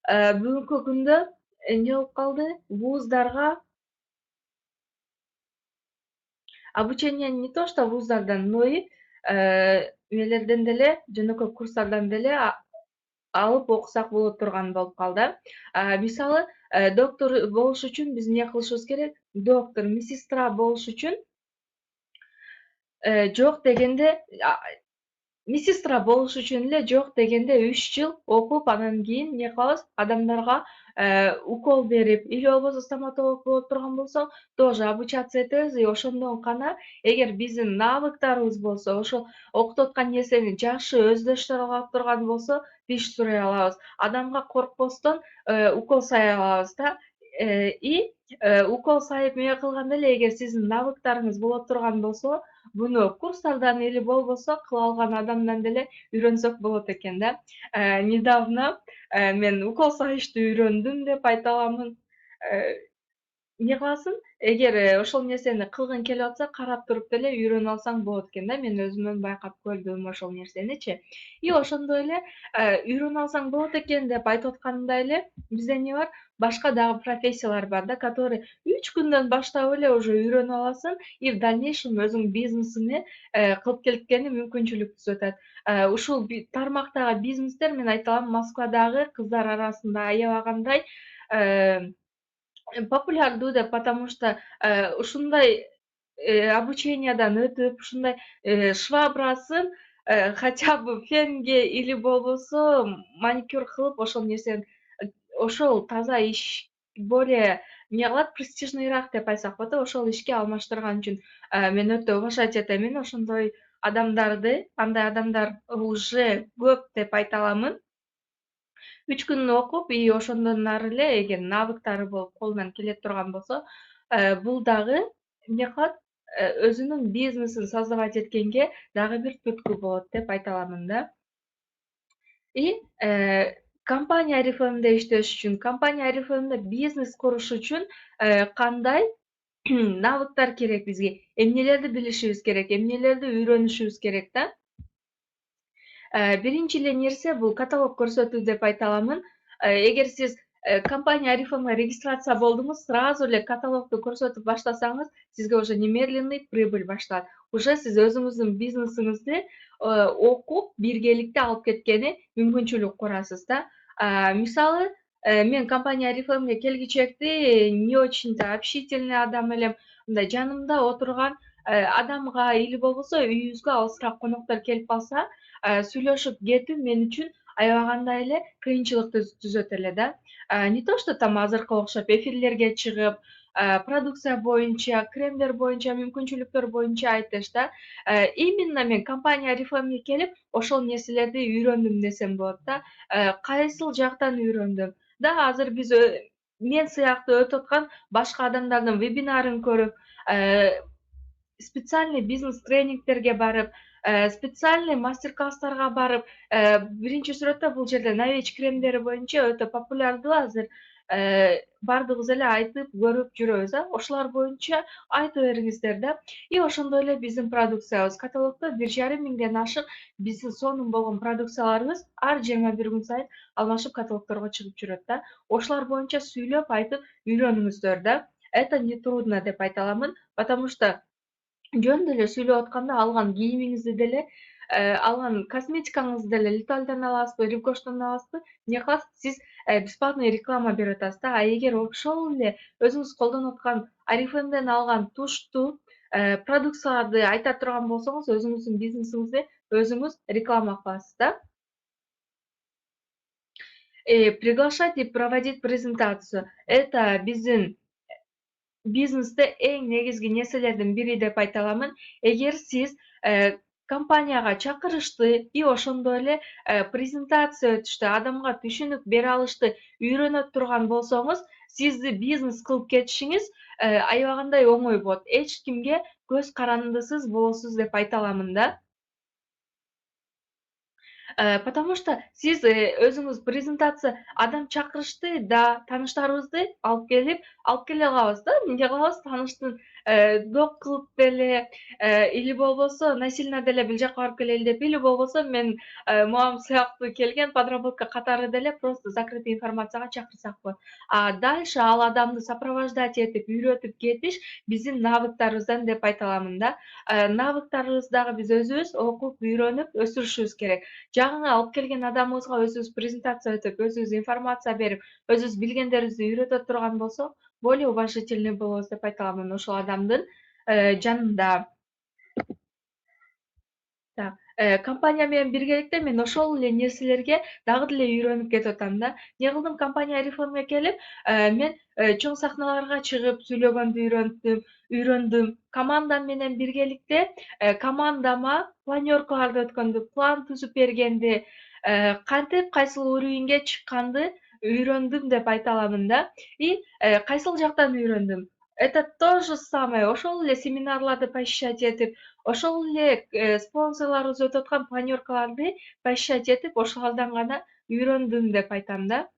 Бүгүнкү күндө эмне болуп калды? Вуздарга обучение не то что вуздардан, но и эмелерден деле, жөнөкөй курстардан деле алып окусак боло турган болуп калды. Мисалы, доктор болуш үчүн биз эмне кылышыбыз керек? Доктор, медсестра болуш үчүн жок дегенде медсестра болуш үчүн эле жок дегенде 3 жыл окуп, анан кийин эмне кылабыз? Адамдарга укол берип, или болбосо стоматолог боло турган болсок, тоже обучаться этебиз, и ошондон гана эгер биздин навыктарыбыз болсо, ошол окутуп аткан нерсени жакшы өздөштүрө алып турган болсо, тиш сурай алабыз. Адамга коркпостон укол сай алабыз да. И укол сайып эме кылганда эле эгер сиздин навыктарыңыз боло турган болсо, буну курстардан или болбосо кыла алган адамдан деле үйрөнсөк болот экен да. Недавно мен укол сайышты үйрөндүм деп айта аламын. Э, эмне кыласың? Эгер ошол нерсени кылгың келип атса, карап туруп деле үйрөнүп алсаң болот экен да. Мен өзүмөн байкап көрдүм ошол нерсеничи. И ошондой эле үйрөнүп алсаң болот экен деп айтып атканымдай эле, бизде эмне бар? Башка дагы профессиялар бар да, который 3 күндөн баштап эле уже үйрөнүп аласың и в дальнейшем өзүң бизнесиңи кылып кеткени мүмкүнчүлүк түзүп атат. Ушул тармактагы бизнестер мен айта алам, Москвадагы кыздар арасында аябагандай популярдуу деп, потому что ушундай обучениядан өтүп, ушундай швабрасын хотя бы фенге или болбосо маникюр кылып, ошол нерсени ошол таза иш более эмне кылат, престижныйраак деп айтсак болот э, ошол ишке алмаштырган үчүн мен өтө уважать этемин ошондой адамдарды. Андай адамдар уже көп деп айта аламын. 3 күн окуп, и ошондон ары эле эгер навыктары болуп колунан келе турган болсо, бул дагы эмне кылат, өзүнүн бизнесин создавать эткенге дагы бир түрткү болот деп айта аламын да. И компания орифлеймде иштеш үчүн, компания орифлеймде бизнес куруш үчүн кандай навыктар керек бизге, эмнелерди билишибиз керек, эмнелерди үйрөнүшүбүз керек да. Биринчи эле нерсе бул каталог көрсөтүү деп айта аламын. Эгер сиз компания орифлеймге регистрация болдуңуз, сразу эле каталогду көрсөтүп баштасаңыз, сизге уже немедленный прибыль башталат. Уже сиз өзүңүздүн бизнесиңизди окуп, биргеликте алып кеткени мүмкүнчүлүк курасыз да. Мисалы, мен компания орифлеймге келгичекти не очень-то общительный адам элем. Мындай жанымда отурган адамга или болбосо үйүбүзгө алысыраак коноктор келип калса, сүйлөшүп кетүү мен үчүн аябагандай эле кыйынчылык түзөт эле да. Не то что там азыркы окшоп эфирлерге чыгып, продукция боюнча, кремдер боюнча, мүмкүнчүлүктөр боюнча айтыш да. Именно мен компания орифлеймге келип, ошол нерселерди үйрөндүм десем болот да. Кайсыл жактан үйрөндүм? Да азыр биз мен сыяктуу өтүп аткан башка адамдардын вебинарын көрүп, специальный бизнес тренингтерге барып, специальный мастер класстарга барып, биринчи сүрөттө бул жерде Novage кремдери боюнча өтө популярдуу азыр. Бардыгыбыз эле айтып, көрүп жүрөбүз а. Ошолор боюнча айта бериңиздер да. И ошондой эле биздин продукциябыз. Каталогдо 1,5 миңден ашык биздин сонун болгон продукцияларыбыз ар 21 күн сайын алмашып каталогдорго чыгып жүрөт да. Ошолор боюнча сүйлөп, айтып үйрөнүңүздөр да. Это не трудно деп айта аламын, потому что жөн деле сүйлөп атканда алган кийимиңизди деле, алган косметикаңызды деле Литальдан аласызбы, Рив-Гоштон аласызбы, эмне кыласыз, сиз бесплатный реклама берип атасыз да. А эгер ошол эле өзүңүз колдонуп аткан Oriflame'ден алган тушту, продукцияларды айта турган болсоңуз, өзүңүздүн бизнесиңизди өзүңүз реклама кыласыз да. Приглашать и проводить презентацию. Это биздин бизнесте эң негизги нерселердин бири деп айта аламын. Эгер сиз компанияга чакырышты и ошондой эле презентация өтүштү, адамга түшүнүк бере алышты үйрөнө турган болсоңуз, сизди бизнес кылып кетишиңиз аябагандай оңой болот. Эч кимге көз карандысыз болосуз деп айта аламын да. Потому что сиз өзүңүз презентация адам чакырышты, да, тааныштарыбызды алып келе алабыз да. Эмне кылабыз? Тааныштын доп кылып деле, или болбосо насильно деле бул жакка барып келели деп, или болбосо мен мамам сыяктуу келген подработка катары деле просто закрытый информацияга чакырсак болот. А дальше ал адамды сопровождать этип, үйрөтүп кетиш биздин навыктарыбыздан деп айта аламын да. Навыктарыбызды дагы биз өзүбүз окуп, үйрөнүп өстүрүшүбүз керек. Жаңы алып келген адамыбызга өзүбүз презентация өтүп, өзүбүз информация берип, өзүбүз билгендерибизди үйрөтө турган болсок, более уважительный болобуз деп айта аламын ошол адамдын жанында. Так, компания менен биргеликте мен ошол эле нерселерге дагы деле үйрөнүп кетип атам да. Эмне кылдым? Компания Oriflame'га келип, мен чоң сахналарга чыгып сүйлөгөндү үйрөндүм. Командам менен биргеликте командама планёркаларды өткөндү, план түзүп бергенди, кантип кайсыл уровеньге чыкканды үйрөндүм деп айта аламын да. И кайсыл жактан үйрөндүм? Это то же самое, ошол эле семинарларды посещать этип, ошол эле спонсорлорубуз өтүп аткан планёркаларды посещать этип, ошолордон гана үйрөндүм деп айтам да.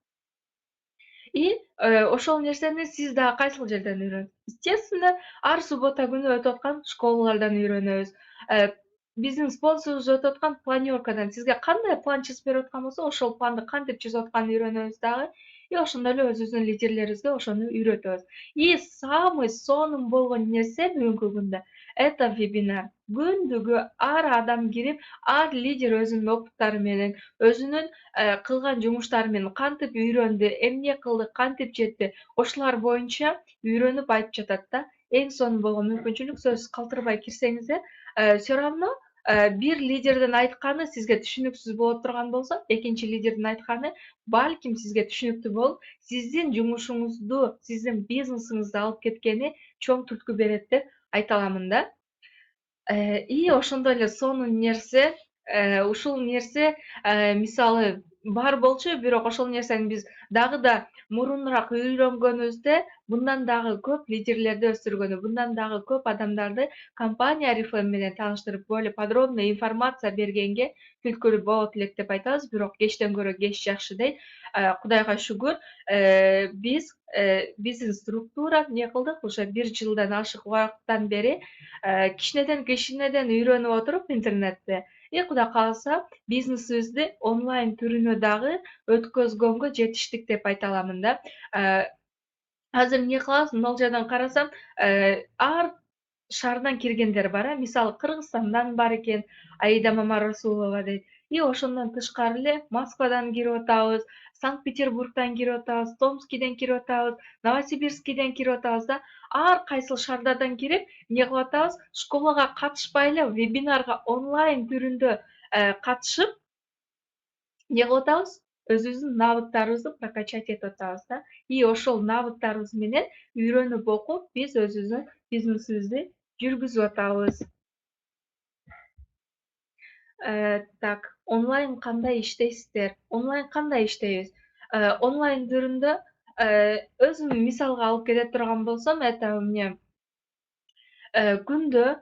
И ошол нерсени сиз дагы кайсыл жерден естественно, ар суббота күнү өтүп аткан школалардан үйрөнөбүз. Э, Биздин спонсорубуз өтүп аткан планёркадан сизге кандай план чызып берип аткан болсо, ошол планды кантип чызып атканын үйрөнөбүз дагы. И ошондой эле өзүбүздүн лидерлерибизге ошону үйрөтөбүз. И самый сонун болгон нерсе бүгүнкү күндө это вебинар. Күндүгү ар адам кирип, ар лидер өзүнүн опыттары менен, өзүнүн кылган жумуштары менен кантип үйрөндү, эмне кылды, кантип жетти, ошолор боюнча үйрөнүп айтып жатат да. Эң сонун болгон мүмкүнчүлүк сөзсүз калтырбай кирсеңиздер, всё равно бир лидердин айтканы сизге түшүнүксүз боло турган болсо, экинчи лидердин айтканы балким сизге түшүнүктүү болуп, сиздин жумушуңузду, сиздин бизнесиңизди алып кеткени чоң түрткү берет деп айта аламын да. И ошондой эле сонун нерсе, ушул нерсе, мисалы бар болчу, бирок ошол нерсени биз дагы да мурунураак үйрөнгөнүбүздө мындан дагы көп лидерлерди өстүргөнү, мындан дагы көп адамдарды компания Oriflame менен тааныштырып, более подробный информация бергенге түрткү болот элек деп айтабыз, бирок кечтен көрө кеч жакшы дейт. Кудайга шүгүр, биз биздин структура эмне кылдык, уже 1 жылдан ашык убакыттан бери кичинеден үйрөнүп отуруп интернетте, Кудай кааласа бизнесибизди онлайн түрүнө дагы өткөзгөнгө жетиштик деп айта аламын да. Азыр эмне кылабыз? Могул жерден карасам, ар шаардан киргендер бар мисалы Кыргызстандан бар экен, Аида Мамарасулова дейт. И ошондон тышкары эле Москвадан кирип атабыз, Санкт-Петербургдан кирип атабыз, Томскиден кирип атабыз, Новосибирскийден кирип атабыз да. Ар кайсыл шаардардан кирип, эмне кылып атабыз? Школага катышпай эле вебинарга онлайн түрүндө катышып, эмне кылып атабыз? Өзүбүздүн навыктарыбызды прокачать этип атабыз да. И ошол навыктарыбыз менен үйрөнүп окуп, биз өзүбүздүн бизнесибизди жүргүзүп атабыз. Так, онлайн кандай иштейсиздер? Онлайн кандай иштейбиз? Онлайн түрүндө өзүм мисалга алып кете турган болсом, это эмне күндө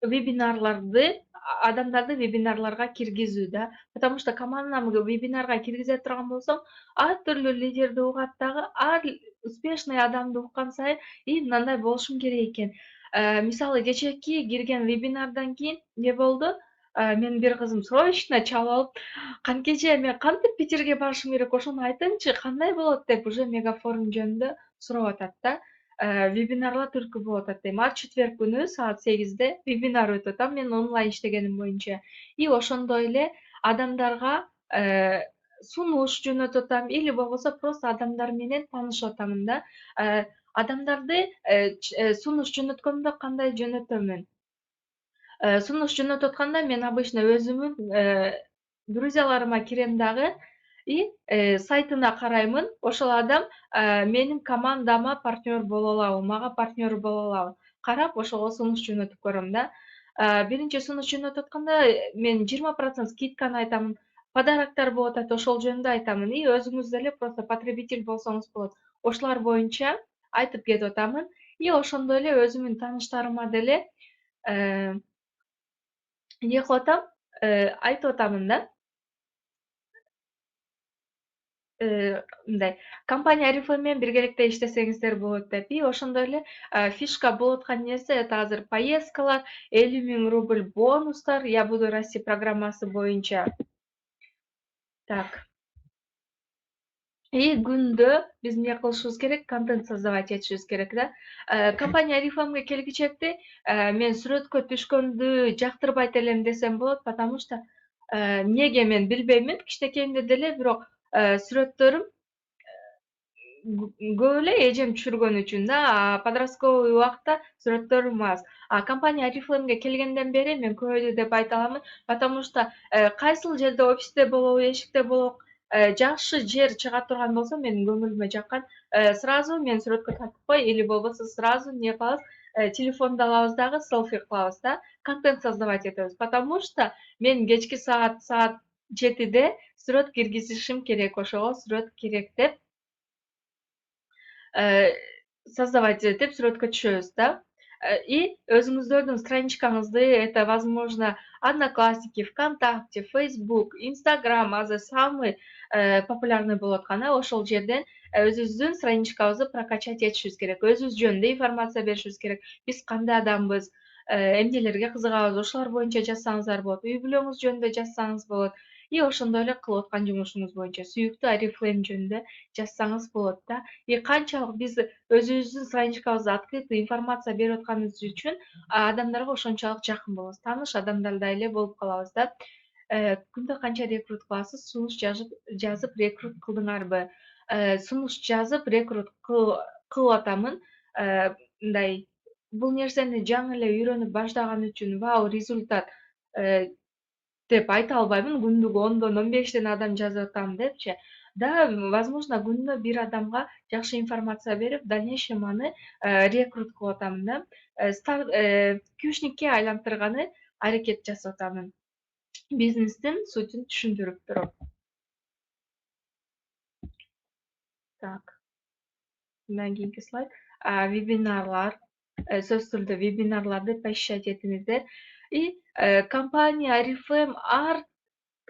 вебинарларды адамдарды вебинарларга киргизүү да. Потому что командамды вебинарга киргизе турган болсом, ар түрдүү лидерди угат дагы, ар успешный адамды уккан сайын, мындай болушум керек экен. Мисалы кечээки кирген вебинардан кийин эмне болду? Менин бир кызым срочно чалып алып, канке эже, мен кантип Питерге барышым керек, ошону айтыңчы, кандай болот деп уже мегафорум жөнүндө сурап атат да. Вебинарга түрткү болуп атат дейм. Ар четверг күнү саат 8-де вебинар өтүп атам мен онлайн иштегеним боюнча. И ошондой эле адамдарга сунуш жөнөтүп атам или болбосо просто адамдар менен таанышып атамын да. Адамдарды сунуш жөнөткөндө кандай жөнөтөмүн? Сунуш жөнөтүп атканда мен обычно өзүмүн друзьяларыма кирем дагы и сайтына караймын. Ошол адам менин командама партнёр боло алабы, мага партнёр боло алабы? Карап, ошого сунуш жөнөтүп көрөм да. Биринчи сунуш жөнөтүп атканда мен 20% скидканы айтамын. Подароктор болуп атат, ошол жөнүндө айтамын. И өзүңүз деле просто потребитель болсоңуз болот. Ошолор боюнча айтып кетип атамын. И ошондой эле өзүмдүн тааныштарыма деле эмне кылып атам? Айтып атамын да. мындай компания Oriflame менен биргеликте иштесеңиздер болот деп. И ошондой эле фишка болуп аткан нерсе это азыр поездкалар, 50 000 рубль бонустар «Я буду расти» программасы боюнча. Так. И күндө биз эмне кылышыбыз керек? Контент создавать этишибиз керек да. Компания Oriflame'га келгичекти мен сүрөткө түшкөндү жактырбайт элем десем болот, потому что эмнеге мен билбеймин. Кичинекейимде деле бирок сүрөттөрүм көп эле эжем түшүргөн үчүн да, подростковый убакта сүрөттөрүм аз. Компания Oriflame'га келгенден бери мен көбөйдү деп айта аламын, потому что кайсыл жерде офисте болобу, эшикте болобу, жакшы жер чыга турган болсо менин көңүлүмө жаккан, сразу мен сүрөткө тартып кой, или болбосо сразу эмне кылабыз, телефонду алабыз дагы селфи кылабыз да, контент создавать этебиз. Потому что мен кечки саат 7де сүрөт киргизишим керек, ошого сүрөт керек деп создавать этип сүрөткө түшөбүз да. И өзүңүздөрдүн страничкаңызды, это возможно Одноклассники, ВКонтакте, Facebook, Instagram азыр самый популярный болуп аткан, ошол жерден өзүбүздүн страничкабызды прокачать этишибиз керек. Өзүбүз жөнүндө информация беришибиз керек. Биз кандай адамбыз, эмнелерге кызыгабыз, ошолор боюнча жазсаңыздар болот. Үй бүлөңүз жөнүндө жазсаңыз болот. И ошондой эле кылып аткан жумушуңуз боюнча сүйүктүү Oriflame жөнүндө жазсаңыз болот да. И канчалык биз өзүбүздүн страничкабызда открытый информация берип атканыбыз үчүн адамдарга ошончолук жакын болобуз. Тааныш адамдардай эле болуп калабыз да. Күндө канча рекрут кыласыз? Сунуш жазып рекрут кылдыңарбы? Сунуш жазып рекрут кылып атамын. Мындай бул нерсени жаңы эле үйрөнүп баштаган үчүн вау результат деп айта албаймын. Күндүгө 10дон 15тен адам жазып атам депчи. Да, возможно, күнүнө бир адамга жакшы информация берип, в дальнейшем аны рекрут кылып атамын да. Күүчникке айлантырганы аракет жасап атамын. Бизнестин сутун түшүндүрүп туруп. Так. Мындан кийинки слайд. Вебинарлар. Сөз түрдө вебинарларды посещать этиңиздер. И компания Oriflame ар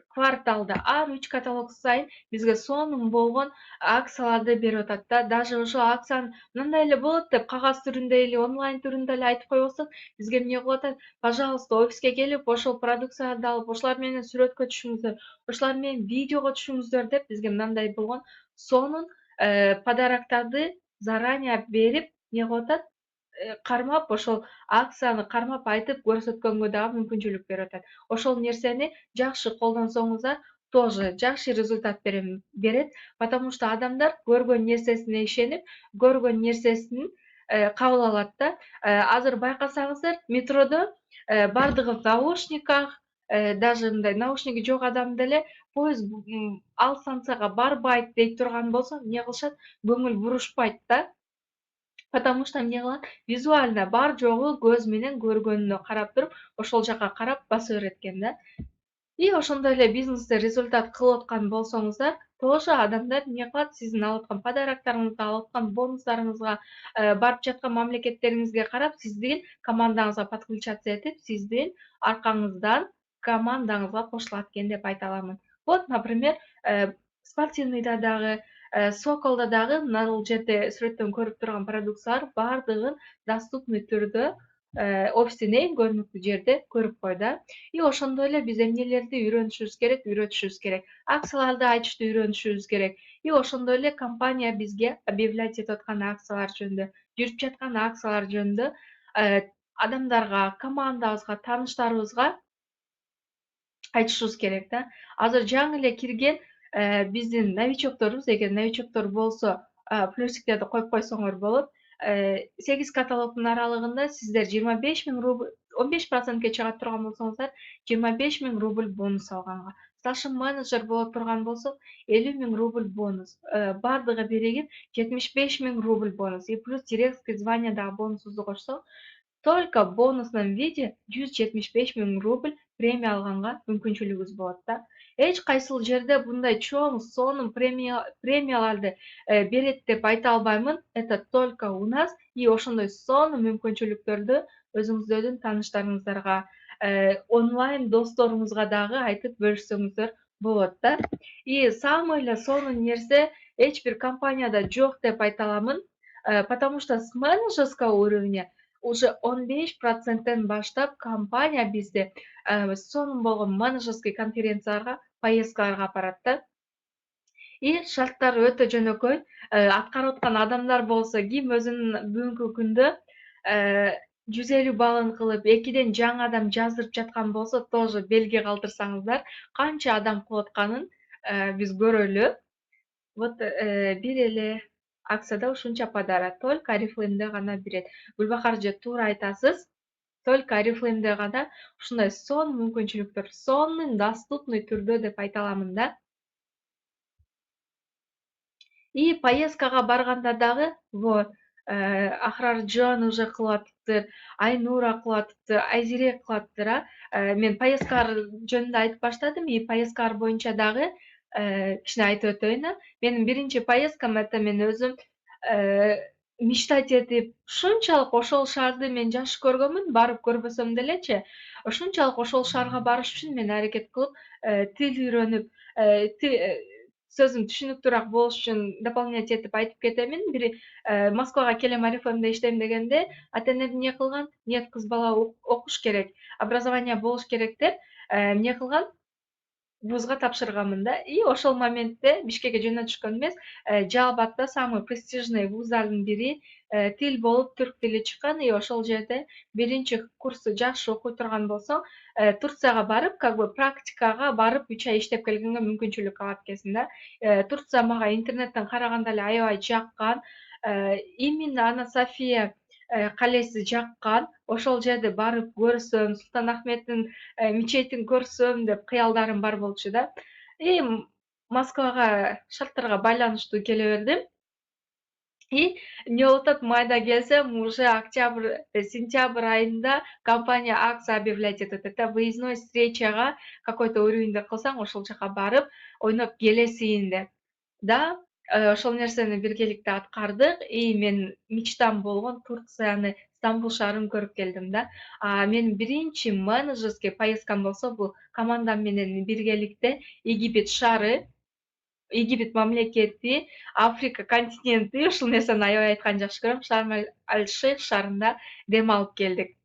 кварталда, ар 3 каталог сайын бизге сонун болгон акцияларды берип атат да. Даже ошо акцияны мындай эле болот деп кагаз түрүндө или онлайн түрүндө эле айтып койбосок, бизге эмне кылып атат? Пожалуйста, офиске келип, ошол продукцияларды алып, ошолор менен сүрөткө түшүңүздөр, ошолор менен видеого түшүңүздөр деп бизге мындай болгон сонун подароктарды заранее берип, эмне кылып атат? Кармап, ошол акцияны кармап айтып көрсөткөнгө дагы мүмкүнчүлүк берип атат. Ошол нерсени жакшы колдонсоңуздар, тоже жакшы результат берет, потому что адамдар көргөн нерсесине ишенип, көргөн нерсесин кабыл алат да. Азыр байкасаңыздар, метродо бардыгы в наушниках, даже мындай наушниги жок адам деле поезд ал станцияга барбайт дейт турган болсо, эмне кылышат? Көңүл бурушпайт да. Потому что эмне кылат? Визуально бар жогу көз менен көргөнүнө карап туруп, ошол жака карап баса берет экен да. И ошондой эле бизнесте результат кылып аткан болсоңуздар, тоже адамдар эмне кылат? Сиздин алып аткан подарокторуңузга, алып аткан бонустарыңызга, барып жаткан мамлекеттериңизге карап, сиздин командаңызга подключаться этип, сиздин аркаңыздан командаңызга кошулат экен деп айта аламын. Вот, например, спортивныйда дагы, Соколдо дагы мына жерде сүрөттөн көрүп турган продукциялар бардыгын доступный түрдө офистин эң көрүнүктүү жерде көрүп кой да. И ошондой эле биз эмнелерди үйрөнүшүбүз керек, үйрөтүшүбүз керек. Акцияларды айтышты үйрөнүшүбүз керек. И ошондой эле компания бизге объявлять этип аткан акциялар жөнүндө, жүрүп жаткан акциялар жөнүндө адамдарга, командабызга, тааныштарыбызга айтышыбыз керек да. Азыр жаңы эле кирген биздин новичокторубуз, эгер новичоктор болсо, плюсиктерди коюп койсоңор болот. 8 каталогдун аралыгында сиздер 25 000 рубль, 15%ке чыга турган болсоңуздар, 25 000 рубль бонус алганга. Старший менеджер боло турган болсо, 50 000 рубль бонус. Бардыгы биригип 75 000 рубль бонус. И плюс директорский звание дагы бонусубузду кошсок, только в бонусном виде 175 000 рубль премия алганга мүмкүнчүлүгүбүз болот да. Эч кайсыл жерде мындай чоң, сонун премияларды берет деп айта албаймын. Это только у нас. И ошондой сонун мүмкүнчүлүктөрдү өзүңүздөрдүн тааныштарыңыздарга, онлайн досторуңузга дагы айтып бөлүшсөңүздөр болот да. И самый эле сонун нерсе эч бир компанияда жок деп айта аламын. Потому что с менеджерского уровня уже 15%тен баштап компания бизди сонун болгон менеджерский конференцияларга, поездкаларга алып барат да. И шарттары өтө жөнөкөй. Аткарып аткан адамдар болсо ким өзүнүн бүгүнкү күндө 150 баллын кылып, 2ден жаңы адам жаздырып жаткан болсо, тоже белги калтырсаңыздар, канча адам кылып атканын биз көрөлү. Вот бир эле акцияда ушунча подарок только Oriflame гана берет. Гүлбахар эже туура айтасыз. Только Oriflame гана ушундай сонун мүмкүнчүлүктөр, сонун доступный түрдө деп айта аламын да. И поездкага барганда дагы вот Ахраржон уже кылып атыптыр, Айнура кылып атыптыр, Айзире кылып атыптыр. Мен поездкалар жөнүндө айтып баштадым, и поездкалар боюнча дагы кичине айтып өтөйүн. Менин биринчи поездкам это мен өзүм мечтать этип, ушунчалык ошол шаарды мен жакшы көргөнмүн, барып көрбөсөм делечи. Ушунчалык ошол шаарга барыш үчүн мен аракет кылып, тил үйрөнүп, сөзүм түшүнүктүүрөөк болуш үчүн дополнять этип айтып кетемин. Бир Москвага келем, Oriflame'де иштейм дегенде, ата-энем эмне кылган? Нет, кыз бала окуш керек, образование болуш керек деп, эмне кылган? Вузга тапшырганмын да. И ошол моментте Бишкекке жөнөтүшкөн эмес, Жалбатта самый престижный вуздардын бири тил болуп түрк тили чыккан. И ошол жерде биринчи курсту жакшы окуй турган болсоң, Турцияга барып, как бы практикага барып 3 ай иштеп келгенге мүмкүнчүлүк алат экенсиң да. Турция мага интернеттен караганда эле аябай жаккан. Именно Ана София калеси жаккан. Ошол жерде барып көрсөм, Султанахметтин мечетин көрсөм деп кыялдарым бар болчу да. И Москвага шарттарга байланыштуу келе бердим. И эмне болуп атат, майда келсем, уже октябрь, сентябрь айында компания акция объявлять этип атат да. Выездной встречага какой-то уровеньде кылсаң, ошол жака барып, ойноп келесиң деп. Да, ошол нерсени биргеликте аткардык. И менин мечтам болгон Турцияны, Стамбул шаарын көрүп келдим да. Менин биринчи менеджерский поездкам болсо, бул командам менен биргеликте Египет шаары, Египет мамлекети, Африка континенти, ушул нерсени аябай айтканды жакшы көрөм. Шарм-эль-Шейх шаарында дем алып келдик.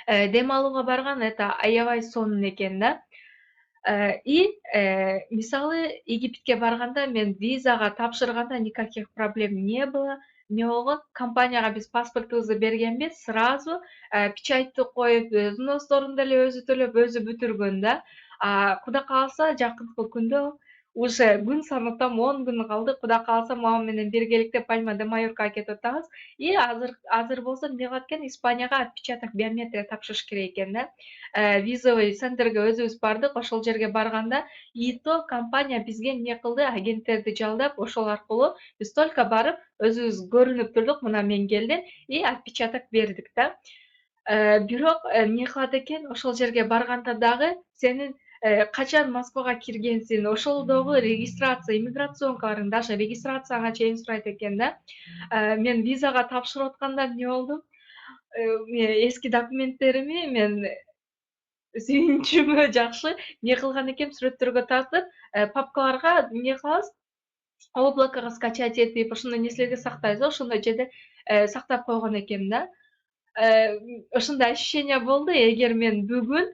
Дем алууга барган это аябай сонун экен да. И мисалы Египетке барганда мен визага тапшырганда никаких проблем не было. Эмне болгон? Компанияга биз паспортубузду бергенбиз, сразу печатьты коюп, взносторун деле өзү төлөп, өзү бүтүргөн да. Кудай кааласа жакынкы күндө уже күн санап атам, 10 күн калды. Кудай кааласа мамам менен биргеликте Пальма де Майоркага кетип атабыз. И азыр болсо эмне кылат экен? Испанияга отпечаток биометрия тапшырыш керек экен да. Визовый центрге өзүбүз бардык. Ошол жерге барганда и то компания бизге эмне кылды? Агенттерди жалдап, ошол аркылуу биз только барып, өзүбүз көрүнүп турдук, мына мен келдим, и отпечаток бердик да. Бирок эмне кылат экен? Ошол жерге барганда дагы сенин качан Москвага киргенсиң, ошолдогу регистрация, иммиграционкаларын даже регистрацияга чейин сурайт экен да. Мен визага тапшырып атканда эмне болду? Эски документтерими мен сүйүнүчүмө жакшы эмне кылган экенм, сүрөттөргө тартып, папкаларга эмне кылабыз? Облакага скачать этип, ошондой нерселерге сактайбыз, ошондой жерде сактап койгон экенмин да. Ошондой ощущение болду. Эгер мен бүгүн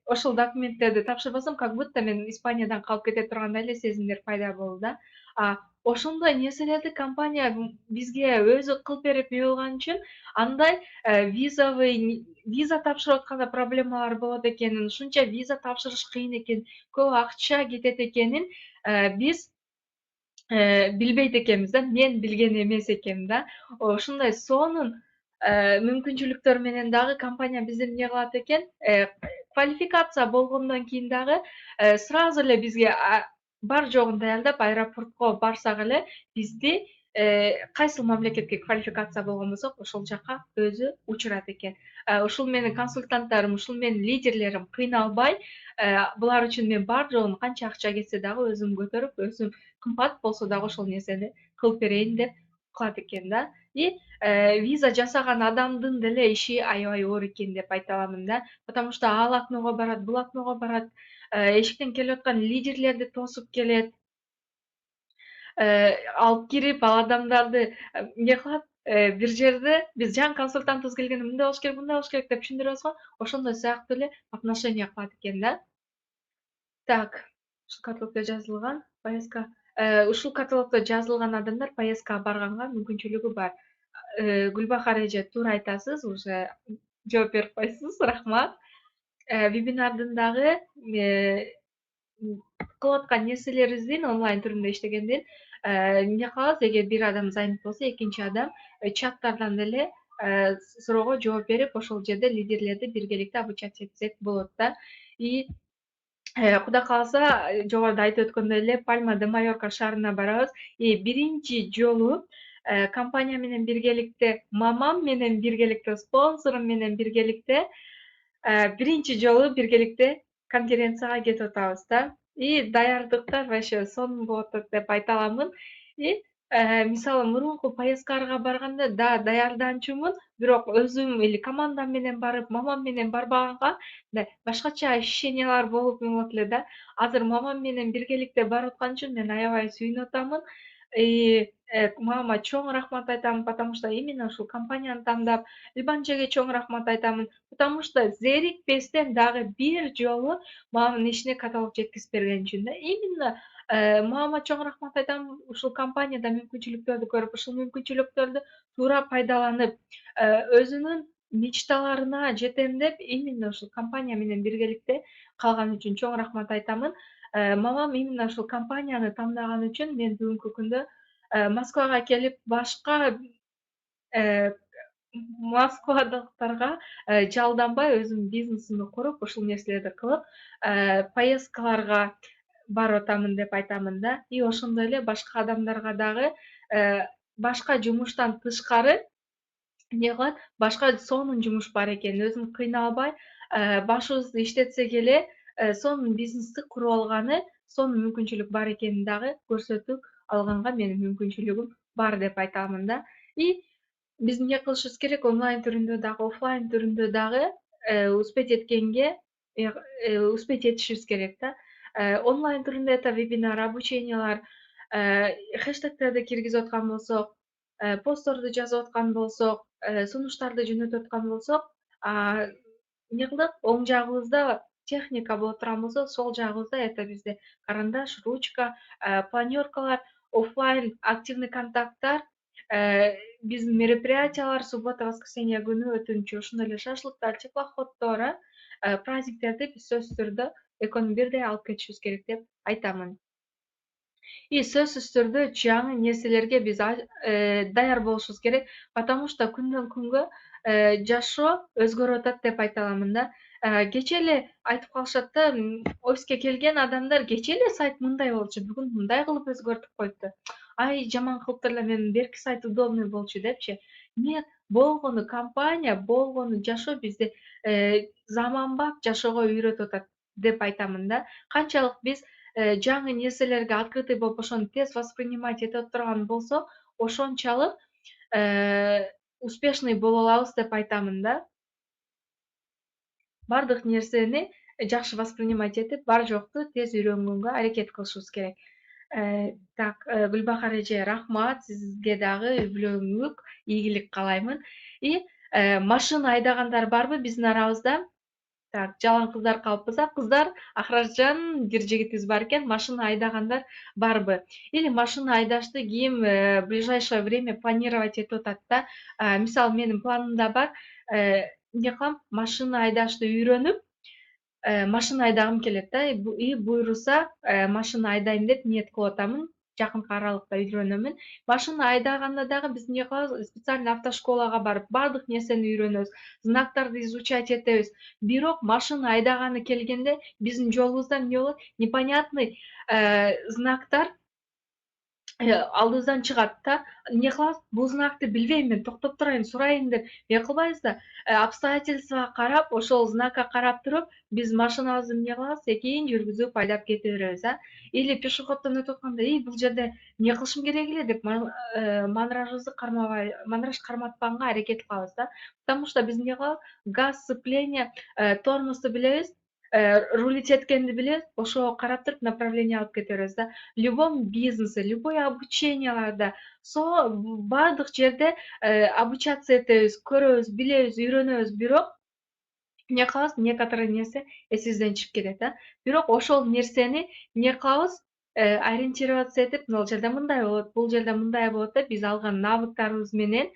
ошол документтерди тапшырбасам, как будто мен Испаниядан калып кете тургандай эле сезимдер пайда болду да. Ошондой нерселерди компания бизге өзү кылып берип эме болгон үчүн андай виза тапшырып атканда проблемалар болот экенин, ушунча виза тапшырыш кыйын экенин, көп акча кетет экенин биз билбейт экенбиз да. Мен билген эмес экенмин да. Ушундай сонун мүмкүнчүлүктөр менен дагы компания бизди эмне кылат экен? Квалификация болгондон кийин дагы сразу эле бизге бар жогун даярдап, аэропортко барсак эле бизди кайсыл мамлекетке квалификация болгон болсок, ошол жака өзү учурат экен. Ушул менин консультанттарым, ушул менин лидерлерим кыйналбай, булар үчүн мен бар жогун канча акча кетсе дагы өзүм көтөрүп, өзүм кымбат болсо дагы ошол нерсени кылып берейин деп кылат экен да. И виза жасаган адамдын деле иши аябай оор экен деп айта аламын да. Потому что ал окного барат, бул окного барат. эшиктен келип аткан лидерлерди тосуп келет, алып кирип, ал адамдарды эмне кылат, бир жерде биз жаңы консультантыбыз келгенде мындай болуш керек деп түшүндүрөбүз го, ошондой сыяктуу эле отношение кылат экен да. Так, ушул каталогдо жазылган поездка, ушул каталогдо жазылган адамдар поездкага барганга мүмкүнчүлүгү бар. Гүлбахар эже туура айтасыз, уже жооп берип койсуңуз, рахмат. Вебинардын дагы кылып аткан нерселерибиздин онлайн түрүндө иштегенден эмне кылабыз, эгер бир адам занят болсо, экинчи адам чаттардан деле суроого жооп берип, ошол жерде лидерлерди биргеликте обучать этсек болот да. И Кудай кааласа, жогоруда айтып өткөндөй эле Пальма де Майорка шаарына барабыз. И биринчи жолу компания менен биргеликте, мамам менен биргеликте, спонсорум менен биргеликте биринчи жолу биргеликте конференцияга кетип атабыз да. И даярдыктар вообще сонун болуп атат деп айта аламын. И мисалы мурунку поездкаларга барганда да даярданчумун, бирок өзүм или командам менен барып, мамам менен барбаганга мындай башкача ощущениялар болуп болот эле да. Азыр мамам менен биргеликте барып аткан үчүн мен аябай сүйүнүп атамын. И мамама чоң рахмат айтамын, потому что именно ушул компанияны тандап, Илбанчеге чоң рахмат айтамын, потому что зерикпестен дагы бир жолу мамамдын ишине каталог жеткизип берген үчүн да. Именно мамама чоң рахмат айтамын. Ушул компанияда мүмкүнчүлүктөрдү көрүп, ушул мүмкүнчүлүктөрдү туура пайдаланып, өзүнүн мечталарына жетем деп именно ушул компания менен биргеликте калган үчүн чоң рахмат айтамын. Мамам именно ушул компанияны тандаган үчүн мен бүгүнкү күндө Москвага келип башка э, москвадыктарга жалданбай өзүмдүн бизнесимди куруп, ушул нерселерди кылып, поездкаларга барып атамын деп айтамын да. И ошондой эле башка адамдарга дагы башка жумуштан тышкары эмне кылат, башка сонун жумуш бар экенин, өзүң кыйналбай, башыбызды иштетсек эле сонун бизнести куруп алганы, сонун мүмкүнчүлүк бар экенин дагы көрсөтүп алганга менин мүмкүнчүлүгүм бар деп айтамын да. И биз эмне кылышыбыз керек, онлайн түрүндө дагы, оффлайн түрүндө дагы успеть эткенге успеть этишибиз керек да. Онлайн түрүндө это вебинар, обучениялар, хэштегтерди киргизип аткан болсок, постторду жазып аткан болсок, сунуштарды жөнөтүп аткан болсок, эмне кылдык, оң жагыбызда техника боло турган болсо, сол жагыбызда это бизде карандаш, ручка, планёркалар, оффлайн активный контакттар, биздин мероприятиялар суббота, воскресенье күнү өтүнчү, ошондой эле шашлыктар, теплоходдор, праздниктерди биз сөзсүз түрдө экөөнүн бирдей алып кетишибиз керек деп айтамын. И сөзсүз түрдө жаңы нерселерге биз даяр болушубуз керек, потому что күндөн күнгө жашоо өзгөрүп атат деп айта аламын да. Кечээ эле айтып калышат да, офиске келген адамдар кечээ эле сайт мындай болчу, бүгүн мындай кылып өзгөртүп коюпту. Ай, жаман кылыптыр эле, менин берки сайт удобный болчу депчи. Нет, болгону компания, болгону жашоо бизди заманбап жашоого үйрөтүп атат деп айтамын да. Канчалык биз жаңы нерселерге открытый болуп, ошону тез воспринимать этип турган болсок, ошончалык успешный боло алабыз деп айтамын да. Бардык нерсени жакшы воспринимать этип, бар жокту тез үйрөнгөнгө аракет кылышыбыз керек. Так, Гүлбахар эже, рахмат, сизге дагы үй бүлөңүлүк ийгилик каалаймын. И машина айдагандар барбы биздин арабызда? Так, жалаң кыздар калыппыз, кыздар, Акыражжан бир жигитибиз бар экен, машина айдагандар барбы? Или машина айдашты ким в ближайшее время планировать этип атат да? Мисалы менин планымда бар, эмне кылам, машина айдашты үйрөнүп, машина айдагым келет да, и буйруса машина айдайм деп ниет кылып атамын. Жакынкы аралыкта үйрөнөмүн. Машина айдаганда дагы биз эмне кылабыз? Специальный автошколага барып, бардык нерсени үйрөнөбүз, знактарды изучать этебиз. Бирок машина айдаганы келгенде биздин жолубузда эмне болот? Непонятный знактар алдыбыздан чыгат да. Эмне кылабыз? Бул знакты билбейм мен, токтоп турайын, сурайын деп эмне кылбайбыз да, обстоятельствага карап, ошол знакка карап туруп, биз машинабызды эмне кылабыз? Секин жүргүзүп айдап кете беребиз, Или пешеходдон өтүп атканда, бул жерде эмне кылышым керек эле деп мандраж карматпаганга аракет кылабыз да. Потому что биз эмне кылабыз? Газ, сцепление, тормозду билебиз. рулить эткенди билебиз, ошого карап туруп направление алып кете беребиз да. Любой бизнесе, любой обученияларда, баардык жерде обучаться этебиз, көрөбүз, билебиз, үйрөнөбүз, бирок эмне кылабыз, некоторый нерсе эсибизден чыгып кетет да. Бирок ошол нерсени эмне кылабыз, ориентироваться этип, могул жерде мындай болот, бул жерде мындай болот деп биз алган навыктарыбыз менен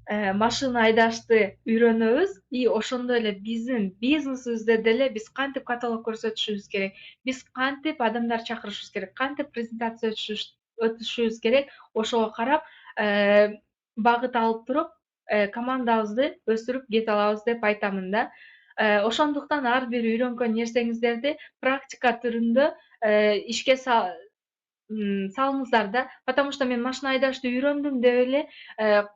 машина айдашты үйрөнөбүз и ошондой эле биздин бизнесибизде деле биз кантип каталог көрсөтүшүбүз керек, биз кантип адамдар чакырышыбыз керек, кантип презентация өтүшүбүз керек, ошого карап багыт алып туруп командабызды өстүрүп кете алабыз деп айтамын да. Ошондуктан ар бир үйрөнгөн нерсеңиздерди практика түрүндө ишке салыңыздар да, потому что мен машина айдашты үйрөндүм деп эле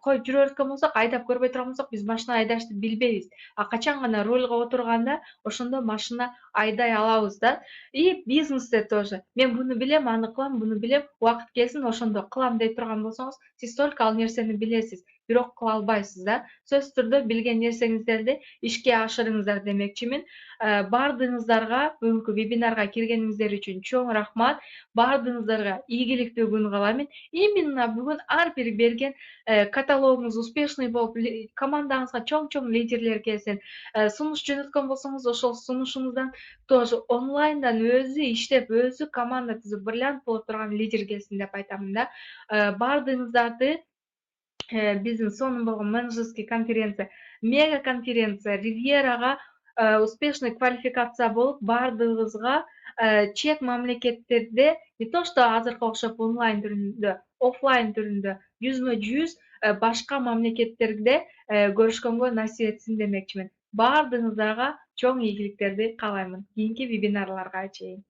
кой жүрө берткен болсок, айдап көрбөй турган болсок, биз машина айдашты билбейбиз. А качан гана рулга отурганда ошондо машина айдай алабыз да. И бизнесте тоже. Мен буну билем, аны кылам, буну билем, убакыт келсин ошондо кылам дей турган болсоңуз, сиз только ал нерсени билесиз, бирок кыла албайсыз да. Сөзсүз түрдө билген нерсеңиздерди ишке ашырыңыздар демекчимин. Баардыгыңыздарга бүгүнкү вебинарга киргениңиздер үчүн чоң рахмат. Баардыгыңыздарга ийгиликтүү күн каалайм. Именно бүгүн ар бир берген каталогуңуз успешный болуп, командаңызга чоң лидерлер келсин. Сунуш жөнөткөн болсоңуз, ошол сунушуңуздан тоже онлайндан өзү иштеп, өзү команда түзүп, бриллиант боло турган лидер келсин деп айтамын да. Баардыгыңыздарды биздин сонун болгон менеджерский конференция, мега конференция, Ривьерага успешный квалификация болуп, баардыгыбызга чет мамлекеттерде не то что азыркы окшоп онлайн түрүндө, оффлайн түрүндө жүзмө жүз башка мамлекеттерде көрүшкөнгө насип этсин демекчимин. Баардыгыңыздарга чоң ийгиликтерди каалаймын. Кийинки вебинарларга чейин.